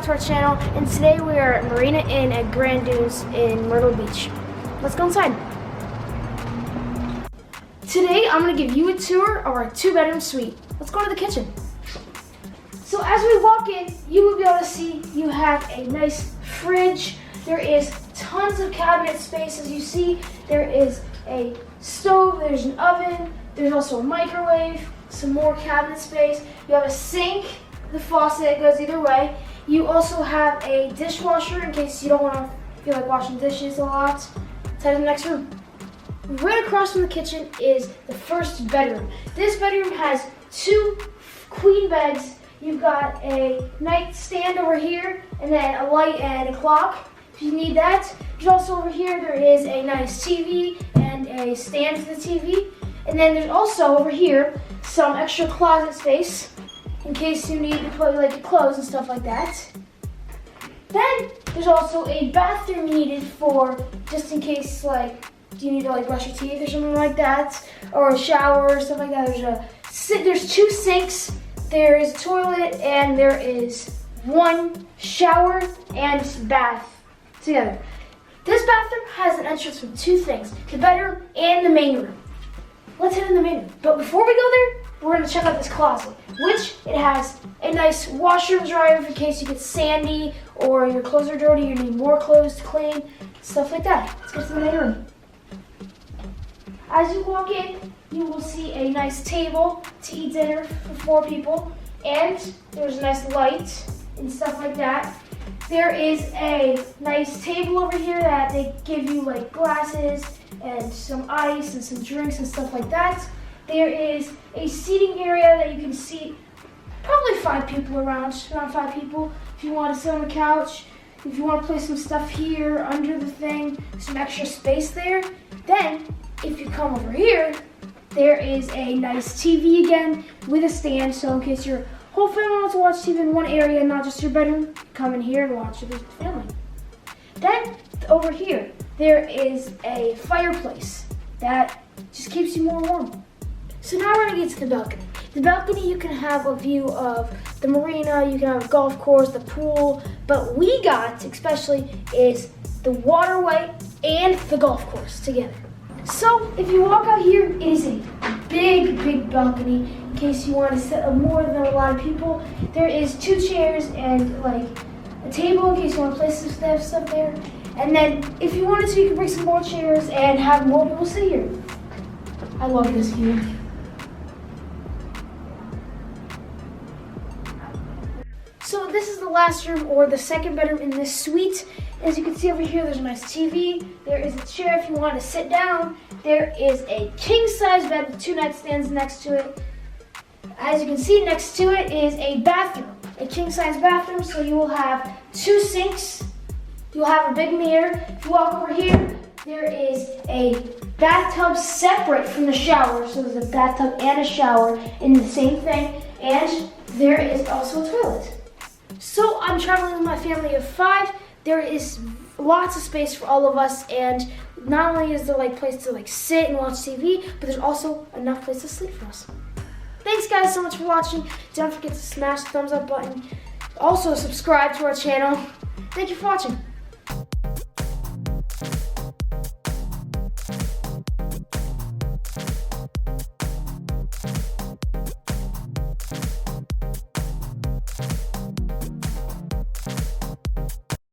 to our channel, and today we are at Marina Inn at Grand Dunes in Myrtle Beach. Let's go inside. Today I'm going to give you a tour of our 2-bedroom suite. Let's go to the kitchen. So as we walk in, you will be able to see you have a nice fridge. There is tons of cabinet space. As you see, there is a stove, there's an oven, there's also a microwave, some more cabinet space. You have a sink, the faucet goes either way. You also have a dishwasher in case you don't want to feel like washing dishes a lot. Let's head to the next room. Right across from the kitchen is the first bedroom. This bedroom has 2 queen beds. You've got a nightstand over here, and then a light and a clock if you need that. There's also over here, there is a nice TV and a stand for the TV. And then there's also over here some extra closet space in case you need to put like your clothes and stuff like that. Then there's also a bathroom needed for just in case like you need to like brush your teeth or something like that, or a shower or stuff like that. There's 2 sinks, there is a toilet, and there is 1 shower and bath together. This bathroom has an entrance from 2 things, the bedroom and the main room. Let's head in the main room. But before we go there, we're going to check out this closet, which it has a nice washer and dryer in case you get sandy or your clothes are dirty, you need more clothes to clean, stuff like that. Let's get to the main room. As you walk in, you will see a nice table to eat dinner for 4 people, and there's a nice light and stuff like that. There is a nice table over here that they give you like glasses and some ice and some drinks and stuff like that. There is a seating area that you can seat probably 5 people around 5 people. If you want to sit on the couch, if you want to place some stuff here under the thing, some extra space there. Then, if you come over here, there is a nice TV again with a stand, so in case your whole family wants to watch TV in one area, not just your bedroom, come in here and watch it with the family. Then, over here, there is a fireplace that just keeps you more warm. So now we're gonna get to the balcony. The balcony, you can have a view of the marina, you can have a golf course, the pool, but we got, especially, is the waterway and the golf course together. So if you walk out here, it is a big balcony in case you want to sit more than a lot of people. There is 2 chairs and like a table in case you want to place some stuff there. And then if you wanted to, you can bring some more chairs and have more people sit here. I love this view. So this is the last room, or the 2nd bedroom in this suite. As you can see over here, there's a nice TV. There is a chair if you want to sit down. There is a king-size bed with 2 nightstands next to it. As you can see, next to it is a bathroom, a king-size bathroom. So you will have 2 sinks. You'll have a big mirror. If you walk over here, there is a bathtub separate from the shower. So there's a bathtub and a shower in the same thing. And there is also a toilet. So I'm traveling with my family of 5. There is lots of space for all of us, and not only is there like place to like sit and watch TV, but there's also enough place to sleep for us. Thanks guys so much for watching. Don't forget to smash the thumbs up button. Also subscribe to our channel. Thank you for watching.